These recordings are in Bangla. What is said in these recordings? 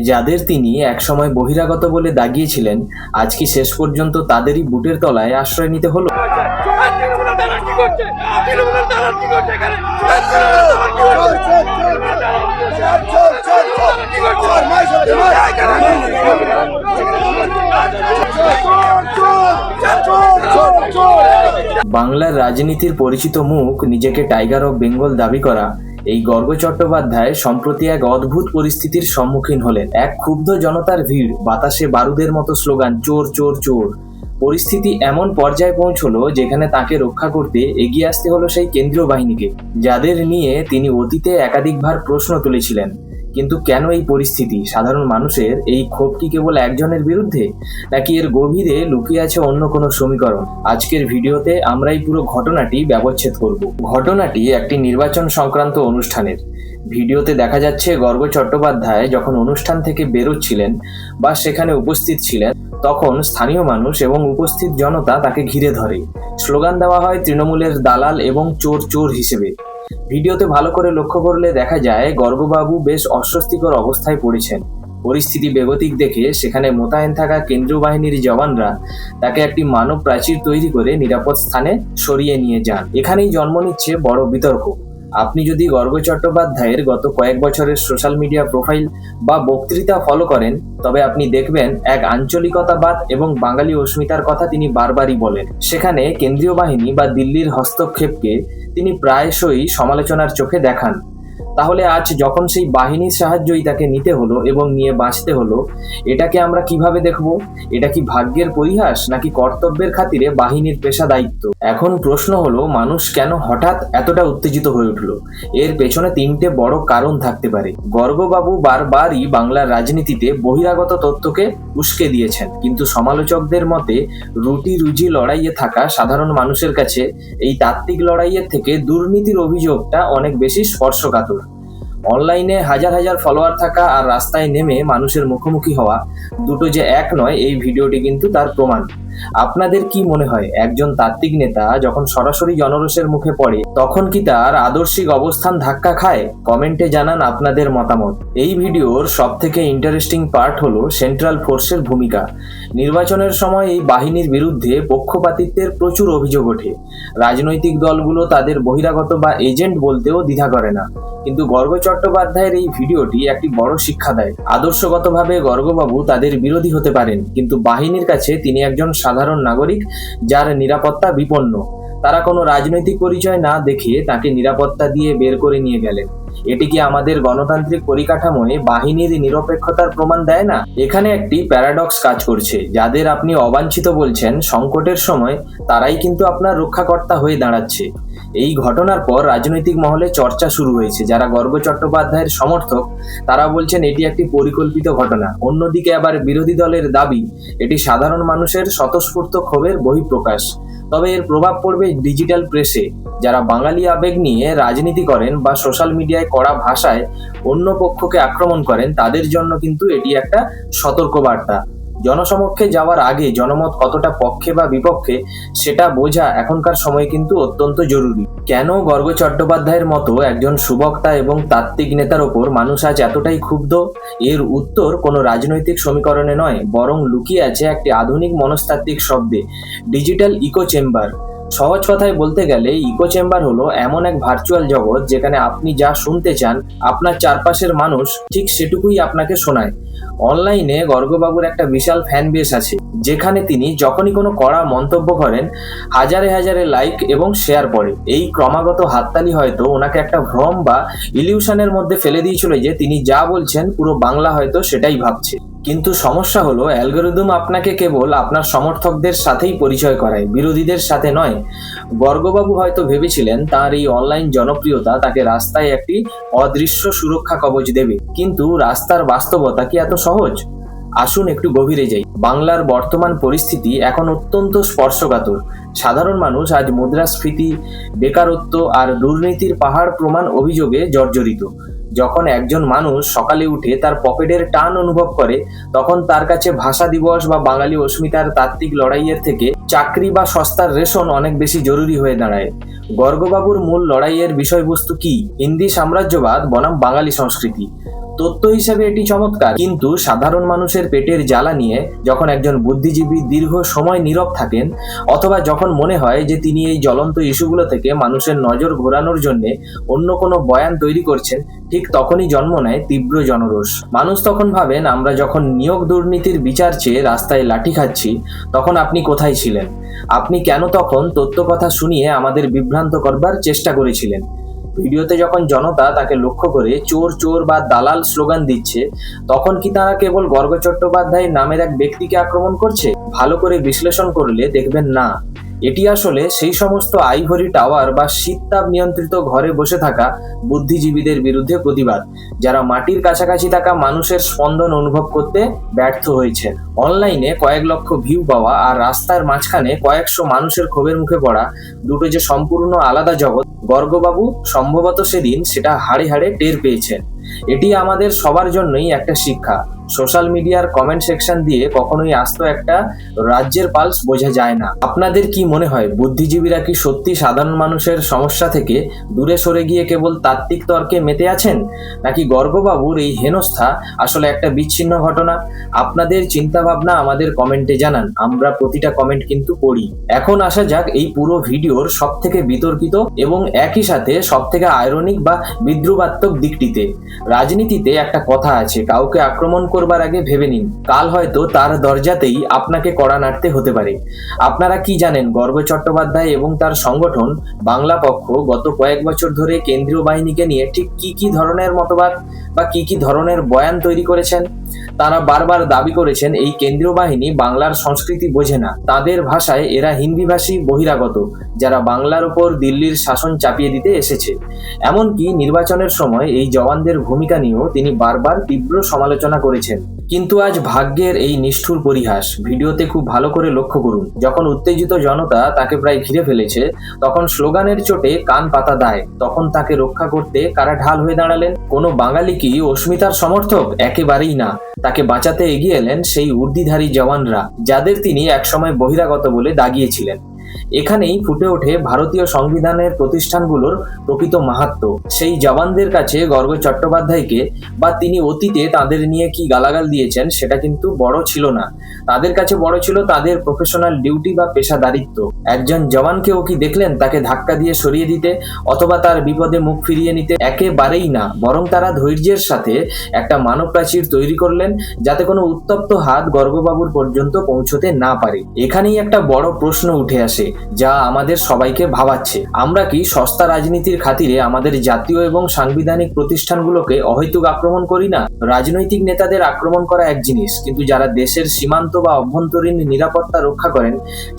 যাদের তিনি একসময় বহিরাগত বলে দাগিয়েছিলেন, আজ কি শেষ পর্যন্ত তাদেরই বুটের তলায় আশ্রয় নিতে হলো? বাংলার রাজনীতির পরিচিত মুখ, নিজেকে টাইগার অফ বেঙ্গল দাবি করা এই গর্গ চট্টোপাধ্যায় সম্প্রতি এক অদ্ভুত পরিস্থিতির সম্মুখীন হলেন। এক ক্ষুব্ধ জনতার ভিড়, বাতাসে বারুদের মতো স্লোগান, চোর চোর চোর। পরিস্থিতি এমন পর্যায়ে পৌঁছলো যেখানে তাকে রক্ষা করতে এগিয়ে আসতে হলো সেই কেন্দ্রীয় বাহিনীকে, যাদের নিয়ে তিনি অতীতে একাধিকবার প্রশ্ন তুলেছিলেন। কিন্তু কেন এই পরিস্থিতি? সাধারণ মানুষের এই ক্ষোভ কি কেবল একজনের বিরুদ্ধে, নাকি এর গভীরে লুকিয়ে আছে অন্য কোনো সমীকরণ? আজকের ভিডিওতে আমরা এই পুরো ঘটনাটি ব্যবচ্ছেদ করব। ঘটনাটি একটি নির্বাচন সংক্রান্ত অনুষ্ঠানের। ভিডিওতে দেখা যাচ্ছে গর্গ চট্টোপাধ্যায় যখন অনুষ্ঠান থেকে বেরোচ্ছিলেন বা সেখানে উপস্থিত ছিলেন, তখন স্থানীয় মানুষ এবং উপস্থিত জনতা তাকে ঘিরে ধরে। স্লোগান দেওয়া হয় তৃণমূলের দালাল এবং চোর চোর হিসেবে। ভিডিওতে ভালো করে লক্ষ্য করলে দেখা যায় গর্গবাবু বেশ অস্বস্তিকর অবস্থায় পড়েছেন। পরিস্থিতি বেগতিক দেখে সেখানে মোতায়েন থাকা কেন্দ্রীয় বাহিনীর জওয়ানরা তাকে একটি মানব প্রাচীর তৈরি করে নিরাপদ স্থানে সরিয়ে নিয়ে যান। এখানেই জন্ম নিচ্ছে বড় বিতর্ক। আপনি যদি গর্গ চট্টোপাধ্যায়ের গত কয়েক বছরের সোশ্যাল মিডিয়া প্রোফাইল বা বক্তৃতা ফলো করেন, তবে আপনি দেখবেন এক আঞ্চলিকতাবাদ এবং বাঙালি অস্মিতার কথা তিনি বারবারই বলেন। সেখানে কেন্দ্রীয় বাহিনী বা দিল্লির হস্তক্ষেপকে তিনি প্রায়শই সমালোচনার চোখে দেখান। তাহলে আজ যখন সেই বাহিনীর সাহায্যই তাকে নিতে হলো এবং নিয়ে বাঁচতে হলো, এটাকে আমরা কিভাবে দেখব? এটা কি ভাগ্যের পরিহাস, নাকি কর্তব্যের খাতিরে বাহিনীর পেশা দায়িত্ব? এখন প্রশ্ন হলো, মানুষ কেন হঠাৎ এতটা উত্তেজিত হয়ে উঠলো? এর পেছনে তিনটে বড় কারণ থাকতে পারে। গর্গবাবু বারবারই বাংলার রাজনীতিতে বহিরাগত তথ্যকে উস্কে দিয়েছেন, কিন্তু সমালোচকদের মতে রুটি রুজি লড়াইয়ে থাকা সাধারণ মানুষের কাছে এই তাত্ত্বিক লড়াইয়ের থেকে দুর্নীতির অভিযোগটা অনেক বেশি স্পর্শকাতর। অনলাইনে হাজার হাজার ফলোয়ার থাকা আর রাস্তায় নেমে মানুষের মুখোমুখি হওয়া, দুটো যে এক নয়, এই ভিডিওটি কিন্তু তার প্রমাণ। আপনাদের কি মনে হয়, একজন তাত্ত্বিক নেতা যখন সরাসরি জনরোষের মুখে পড়ে, তখন কি তার আদর্শিক অবস্থান ধাক্কা খায়? কমেন্টে জানান আপনাদের মতামত। এই ভিডিওর সব থেকে ইন্টারেস্টিং পার্ট হলো সেন্ট্রাল ফোর্সের ভূমিকা। নির্বাচনের সময় এই বাহিনীর বিরুদ্ধে পক্ষপাতিত্বের প্রচুর অভিযোগ ওঠে। রাজনৈতিক দলগুলো তাদের বহিরাগত বা এজেন্ট বলতেও দ্বিধা করে না। কিন্তু গর্গ চট্টোপাধ্যায়ের এই ভিডিওটি একটি বড় শিক্ষা দেয়। আদর্শগতভাবে গর্গবাবু তাদের বিরোধী হতে পারেন, কিন্তু বাহিনীর কাছে তিনি একজন সাধারণ নাগরিক যার নিরাপত্তা বিপন্ন। তারা কোনো রাজনৈতিক পরিচয় না দেখে তাকে নিরাপত্তা দিয়ে বের করে নিয়ে গেলেন। এটি কি আমাদের গণতান্ত্রিক পরিকাঠামোয় বাহিনীর নিরপেক্ষতার প্রমাণ দেয় না? এখানে একটি প্যারাডক্স কাজ করছে। যাদের আপনি অবাঞ্ছিত বলছেন, সংকটের সময় তারাই কিন্তু আপনার রক্ষাকর্তা হয়ে দাঁড়াচ্ছে। এই ঘটনার পর রাজনৈতিক মহলে চর্চা শুরু হয়েছে। যারা গর্গ চট্টোপাধ্যায়ের সমর্থক, তারা বলছেন এটি একটি পরিকল্পিত ঘটনা। অন্যদিকে আবার বিরোধী দলের দাবি এটি সাধারণ মানুষের স্বতঃস্ফূর্ত ক্ষোভের বহিঃপ্রকাশ। তবে এর প্রভাব পড়বে ডিজিটাল প্রেসে। যারা বাঙালি আবেগ নিয়ে রাজনীতি করেন বা সোশ্যাল মিডিয়ায় কড়া ভাষায় অন্য পক্ষকে আক্রমণ করেন, তাদের জন্য কিন্তু এটি একটা সতর্কবার্তা। জনসমক্ষে যাওয়ার আগে জনমত কতটা পক্ষে বা বিপক্ষে সেটা বোঝা এখনকার সময় কিন্তু অত্যন্ত জরুরি। কেন গর্গ চট্টোপাধ্যায়ের মতো একজন সুবক্তা এবং তাত্ত্বিক নেতার ওপর মানুষ আজ এতটাই ক্ষুব্ধ? এর উত্তর কোনো রাজনৈতিক সমীকরণে নয়, বরং লুকিয়ে আছে একটি আধুনিক মনস্তাত্ত্বিক শব্দে, ডিজিটাল ইকো চেম্বার। সহজ কথায় বলতে গেলে ইকো চেম্বার হলো এমন এক ভার্চুয়াল জগৎ যেখানে আপনি যা শুনতে চান আপনার চারপাশের মানুষ ঠিক সেটুকুই আপনাকে শোনায়। অনলাইনে গর্গবাবুর একটা বিশাল ফ্যান বেস আছে, যেখানে তিনি যখনই কোনো কড়া মন্তব্য করেন হাজারে হাজারে লাইক এবং শেয়ার পড়ে। এই ক্রমাগত হাততালি হয়তো ওনাকে একটা ভ্রম বা ইলিউশনের মধ্যে ফেলে দিয়েছিল যে তিনি যা বলছেন পুরো বাংলা হয়তো সেটাই ভাবছে। কিন্তু সমস্যা হলো, অ্যালগরিদম আপনাকে কেবল আপনার সমর্থকদের সাথেই পরিচয় করায়, বিরোধীদের সাথে নয়। গর্গবাবু হয়তো ভেবেছিলেন তার এই অনলাইন জনপ্রিয়তা তাকে রাস্তায় একটি অদৃশ্য সুরক্ষা কবচ দেবে, কিন্তু রাস্তার বাস্তবতা কি এত সহজ? আসুন একটু গভীরে যাই। বাংলার বর্তমান পরিস্থিতি এখন অত্যন্ত স্পর্শকাতর। সাধারণ মানুষ আজ মুদ্রাস্ফীতি, বেকারত্ব আর দুর্নীতির পাহাড় প্রমাণ অভিযোগে জর্জরিত। যখন একজন মানুষ সকালে উঠে তার পকেটের টান অনুভব করে, তখন তার কাছে ভাষা দিবস বা বাঙালি অস্মিতার তাত্ত্বিক লড়াইয়ের থেকে চাকরি বা সস্তার রেশন অনেক বেশি জরুরি হয়ে দাঁড়ায়। গর্গবাবুর মূল লড়াইয়ের বিষয়বস্তু কি? হিন্দি সাম্রাজ্যবাদ বনাম বাঙালি সংস্কৃতি। তথ্য হিসেবে এটি চমৎকার, কিন্তু সাধারণ মানুষের পেটের জ্বালা নিয়ে যখন একজন বুদ্ধিজীবী দীর্ঘ সময় নীরব থাকেন, অথবা যখন মনে হয় যে তিনি এই জ্বলন্ত ইস্যুগুলো থেকে মানুষের নজর ঘোরানোর জন্য অন্য কোনো বয়ান তৈরি করছেন, ঠিক তখনই জন্ম নেয় তীব্র জনরোষ। মানুষ তখন ভাবেন, আমরা যখন নিয়োগ দুর্নীতির বিচার চেয়ে রাস্তায় লাঠি খাচ্ছি, তখন আপনি কোথায় ছিলেন? আপনি কেন তখন তথ্য কথা শুনিয়ে আমাদের বিভ্রান্ত করবার চেষ্টা করেছিলেন? ভিডিওতে যখন জনতা তাকে লক্ষ্য করে চোর চোর বা দালাল স্লোগান দিচ্ছে, তখন কি তারা কেবল গর্গ চট্টোপাধ্যায় নামের এক ব্যক্তিকে আক্রমণ করছে? ভালো করে বিশ্লেষণ করলে দেখবেন না, এটি আসলে সেই সমস্ত আইভরি টাওয়ার বা শীততাপ নিয়ন্ত্রিত ঘরে বসে থাকা বুদ্ধিজীবীদের বিরুদ্ধে প্রতিবাদ, যারা মাটির কাছাকাছি থাকা মানুষের স্পন্দন অনুভব করতে ব্যর্থ হয়েছেন। অনলাইনে কয়েক লক্ষ ভিউ পাওয়া আর রাস্তার মাঝখানে কয়েকশো মানুষের ক্ষোভের মুখে পড়া, দুটো যে সম্পূর্ণ আলাদা জগৎ, গর্গবাবু সম্ভবত সেদিন সেটা হাড়ে হাড়ে টের পেয়েছেন। এটি আমাদের সবার জন্যই একটা শিক্ষা। সোশ্যাল মিডিয়ার কমেন্ট সেকশন দিয়ে কখনোই আস্ত একটা রাজ্যের পালস বোঝা যায় না। আপনাদের কি মনে হয়, বুদ্ধিজীবীরা কি সত্যি সাধারণ মানুষের সমস্যা থেকে দূরে সরে গিয়ে কেবল তাত্ত্বিক তর্কে মেতে আছেন, নাকি গর্গবাবুর এই হেনস্থা আসলে একটা বিচ্ছিন্ন ঘটনা? আপনাদের চিন্তা ভাবনা আমাদের কমেন্টে জানান, আমরা প্রতিটা কমেন্ট কিন্তু পড়ি। এখন আসা যাক এই পুরো ভিডিওর সব থেকে বিতর্কিত এবং একই সাথে সব থেকে আয়রনিক বা বিদ্রুপাত্মক দিকটিতে। রাজনীতিতে একটা কথা আছে, কাউকে আক্রমণ করবার আগে ভেবে নিন, কাল হয়তো তার দরজাতেই আপনাকে কড়া নাড়তে হতে পারে। আপনারা কি জানেন, গর্গ চট্টোপাধ্যায় এবং তার সংগঠন বাংলা পক্ষ গত কয়েক বছর ধরে কেন্দ্রীয় বাহিনীকে নিয়ে ঠিক কি ধরনের মতবাদ বা কি ধরনের বয়ান তৈরি করেছেন? তারা বারবার দাবি করেছেন এই কেন্দ্রীয় বাহিনী বাংলার সংস্কৃতি বোঝে না। তাদের ভাষায় এরা হিন্দিভাষী বহিরাগত, যারা বাংলার ওপর দিল্লির শাসন চাপিয়ে দিতে এসেছে। এমনকি নির্বাচনের সময় এই জওয়ানদের ভূমিকা নিয়েও তিনি বারবার তীব্র সমালোচনা করেছেন। কিন্তু আজ ভাগ্যের এই নিষ্ঠুর পরিহাস। ভিডিওতে খুব ভালো করে লক্ষ্য করুন, যখন উত্তেজিত জনতা তাকে প্রায় ঘিরে ফেলেছে, তখন স্লোগানের চোটে কান পাতা দেয়, তখন তাকে রক্ষা করতে কারা ঢাল হয়ে দাঁড়ালেন? কোনো বাঙালি কি অস্মিতার সমর্থক? একেবারেই না। তাকে বাঁচাতে এগিয়ে এলেন সেই উর্দিধারী জওয়ানরা, যাদের তিনি একসময় বহিরাগত বলে দাগিয়েছিলেন। এখানেই ফুটে ওঠে ভারতীয় সংবিধানের প্রতিষ্ঠানগুলোর প্রকৃত মাহাত্ম্য। সেই জওয়ানদের কাছে গর্গ চট্টোপাধ্যায়কে বা তিনি অতীতে তাদের নিয়ে কি গালাগাল দিয়েছেন সেটা কিন্তু বড় ছিল না। তাদের কাছে বড় ছিল তাদের প্রফেশনাল ডিউটি বা পেশাদারিত্ব। একজন জওয়ানকেও কি দেখলেন তাকে ধাক্কা দিয়ে সরিয়ে দিতে অথবা তার বিপদে মুখ ফিরিয়ে নিতে? একেবারেই না। বরং তারা ধৈর্যের সাথে একটা মানব প্রাচীর তৈরি করলেন, যাতে কোনো উত্তপ্ত হাত গর্গবাবুর পর্যন্ত পৌঁছতে না পারে। এখানেই একটা বড় প্রশ্ন উঠে আসে, যা আমাদের সবাইকে ভাবাচ্ছে। আমরা কি সস্তা রাজনীতির খাতিরে আমাদের জাতীয় এবং সাংবিধানিক প্রতিষ্ঠানগুলোকে অহেতুক আক্রমণ করি না? রাজনৈতিক নেতাদের আক্রমণ করা এক জিনিস, কিন্তু যারা দেশের সীমান্ত বা অভ্যন্তরীণ নিরাপত্তা রক্ষা করেন,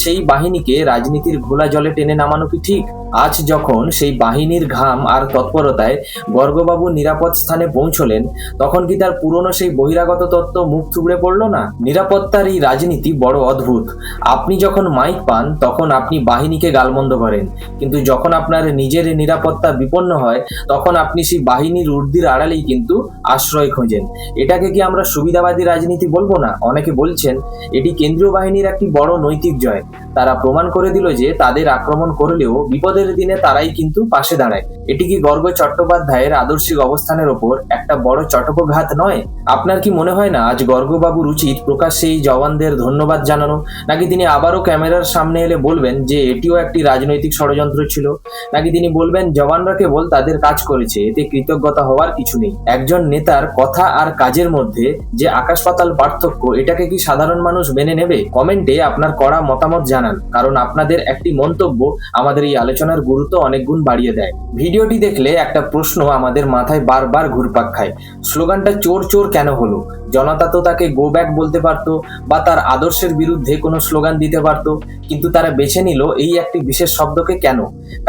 সেই বাহিনীকে রাজনীতির ঘোলা জলে টেনে নামানো কি ঠিক? আজ যখন সেই বাহিনীর ঘাম আর তৎপরতায় গর্গবাবু নিরাপদ স্থানে পৌঁছলেন, তখন কি তার পুরনো সেই বহিরাগত তত্ত্ব মুখ থুবড়ে পড়ল না? নিরাপত্তার এই রাজনীতি বড় অদ্ভুত। আপনি যখন মাইক পান তখন আপনি বাহিনীকে গালমন্দ করেন, কিন্তু যখন আপনার নিজের নিরাপত্তা বিপন্ন হয়, তখন আপনি সেই বাহিনীর ঊর্ধ্বের আড়ালেই কিন্তু আশ্রয় খোঁজেন। এটাকে কি আমরা সুবিধাবাদী রাজনীতি বলবো না? অনেকে বলছেন এটি কেন্দ্রীয় বাহিনীর একটি বড় নৈতিক জয়। তারা প্রমাণ করে দিল যে তাদের আক্রমণ করলেও বিপদের দিনে তারাই কিন্তু পাশে দাঁড়ায়। এটি কি গর্গ চট্টোপাধ্যায়ের আদর্শিক অবস্থানের ওপর একটা বড় চটকঘাত নয়? আপনার কি মনে হয় না আজ গর্গবাবুর উচিত প্রকাশ্যে এই জওয়ানদের ধন্যবাদ জানানো, নাকি তিনি আবারও ক্যামেরার সামনে এলে বলবেন যে এটিও একটি রাজনৈতিক ষড়যন্ত্র ছিল, নাকি তিনি বলবেন জওয়ানরা কেবল তাদের কাজ করেছে, এতে কৃতজ্ঞতা হওয়ার কিছু নেই? একজন নেতার কথা আর কাজের মধ্যে যে আকাশ পাতাল পার্থক্য, এটাকে কি সাধারণ মানুষ মেনে নেবে? কমেন্টে আপনার কড়া মতামত জানান, কারণ আপনাদের একটি মন্তব্য আমাদের এই আলোচনার গুরুত্ব অনেক গুণ বাড়িয়ে দেয়। ভিডিওটি দেখলে একটা প্রশ্ন আমাদের মাথায় বারবার ঘুরপাক খায়, স্লোগানটা চোর চোর কেন হলো? জনতা তো তাকে গো ব্যাক বলতে পারতো বা তার আদর্শের বিরুদ্ধে কোনো স্লোগান দিতে পারতো, কিন্তু তারা বেছে নিল এই একটি বিশেষ শব্দকে কেন?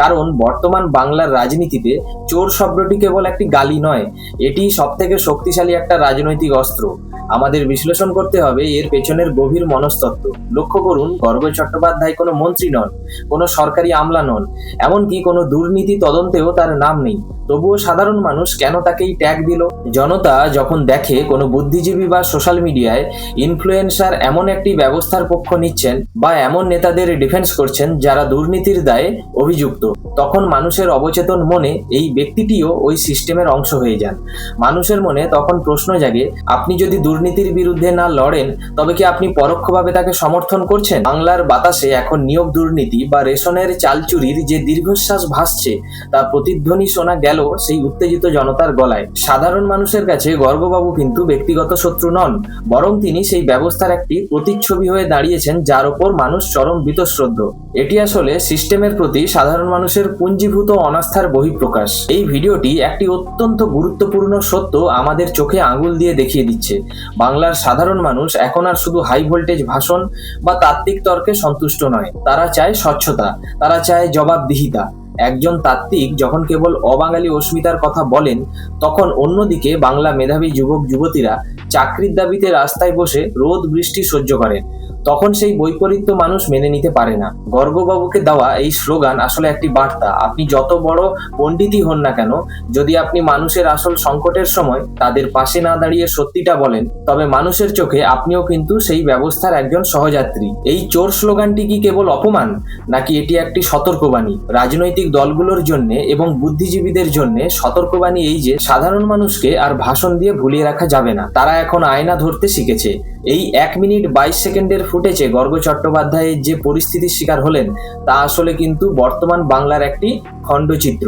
কারণ বর্তমান বাংলার রাজনীতিতে চোর শব্দটি কেবল একটি গালি নয়, এটি সবথেকে শক্তিশালী একটা রাজনৈতিক অস্ত্র। আমাদের বিশ্লেষণ করতে হবে এর পেছনের গভীর মনস্তত্ত্ব। লক্ষ্য করুন, গর্গ চট্টোপাধ্যায় কোনো মন্ত্রী নন, কোনো সরকারি আমলা নন, এমনকি কোনো দুর্নীতি তদন্তেও তার নাম নেই। তবুও সাধারণ মানুষ কেন তাকে এই ট্যাগ দিল? জনতা যখন দেখে কোনো বুদ্ধিজীবী বা সোশ্যাল মিডিয়ায় ইনফ্লুয়েন্সার এমন একটি ব্যবস্থার পক্ষ নিচ্ছেন বা এমন নেতাদের ডিফেন্স করছেন যারা দুর্নীতির দায়ে অভিযুক্ত, তখন মানুষের অবচেতন মনে এই ব্যক্তিটিও ওই সিস্টেমের অংশ হয়ে যান। মানুষের মনে তখন প্রশ্ন জাগে, আপনি যদি দুর্নীতির বিরুদ্ধে না লড়েন তবে কি আপনি পরোক্ষভাবে তাকে সমর্থন করছেন? বাংলার বাতাসে এখন নিয়োগ দুর্নীতি বা রেশনের চাল চুরির যে দীর্ঘশ্বাস ভাসছে তা প্রতিধ্বনি শোনা গেল সেই উত্তেজিত জনতার গলায়। সাধারণ মানুষের কাছে গর্গবাবু কিন্তু ব্যক্তিগত শত্রু নন, বরং তিনি সেই ব্যবস্থার একটি প্রতিচ্ছবি হয়ে দাঁড়িয়েছেন যার ওপর মানুষ চরম বীতশ্রদ্ধ। এটি আসলে সিস্টেমের প্রতি সাধারণ মানুষের পুঞ্জীভূত অনাস্থার বহিঃপ্রকাশ। এই ভিডিওটি একটি অত্যন্ত গুরুত্বপূর্ণ সত্য আমাদের চোখে আঙুল দিয়ে দেখিয়ে দিচ্ছে। বাংলার সাধারণ মানুষ এখন আর শুধু হাই ভোল্টেজ ভাষণ বা তাত্ত্বিক তর্কে সন্তুষ্ট নয়, তারা চায় স্বচ্ছতা, তারা চায় জবাবদিহিতা। একজন তাত্ত্বিক যখন কেবল অবাঙালি অস্মিতার কথা বলেন, তখন অন্যদিকে বাংলা মেধাবী যুবক যুবতীরা চাকরির দাবিতে রাস্তায় বসে রোদ বৃষ্টি সহ্য করেন। তখন সেই বৈপরীত্য মানুষ মেনে নিতে পারে না। গর্গবাবুকে দেওয়া এই স্লোগান আসলে একটি বার্তা। আপনি যত বড় পণ্ডিতই হন না কেন, যদি আপনি মানুষের আসল সংকটের সময় তাদের পাশে না দাঁড়িয়ে সত্যিটা বলেন, তবে মানুষের চোখে আপনিও কিন্তু সেই ব্যবস্থার একজন সহযাত্রী। এই চোর স্লোগানটি কি কেবল অপমান, নাকি এটি একটি সতর্কবাণী? রাজনৈতিক দলগুলোর জন্য এবং বুদ্ধিজীবীদের জন্য সতর্কবাণী এই যে, সাধারণ মানুষকে আর ভাষণ দিয়ে ভুলিয়ে রাখা যাবে না। তারা এখন আয়না ধরতে শিখেছে। এই 1 মিনিট 22 সেকেন্ডের ফুটেজে গর্গ চট্টোপাধ্যায়ের যে পরিস্থিতির শিকার হলেন তা আসলে কিন্তু বর্তমান বাংলার একটি খণ্ডচিত্র।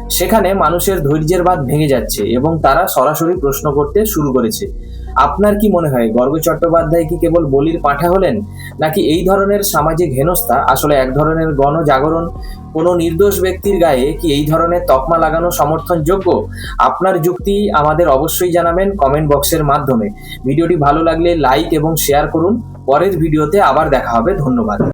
সেখানে মানুষের ধৈর্যের বাঁধ ভেঙে যাচ্ছে এবং তারা সরাসরি প্রশ্ন করতে শুরু করেছে। আপনার কি মনে হয়, গর্গ চট্টোপাধ্যায় কি কেবল বলির পাঁঠা হলেন, নাকি এই ধরনের সামাজিক হেনস্থা আসলে এক ধরনের গণজাগরণ? কোনো নির্দোষ ব্যক্তির গায়ে কি এই ধরনের তকমা লাগানো সমর্থনযোগ্য? আপনার যুক্তি আমাদের অবশ্যই জানাবেন কমেন্ট বক্সের মাধ্যমে। ভিডিওটি ভালো লাগলে লাইক এবং শেয়ার করুন। পরের ভিডিওতে আবার দেখা হবে। ধন্যবাদ।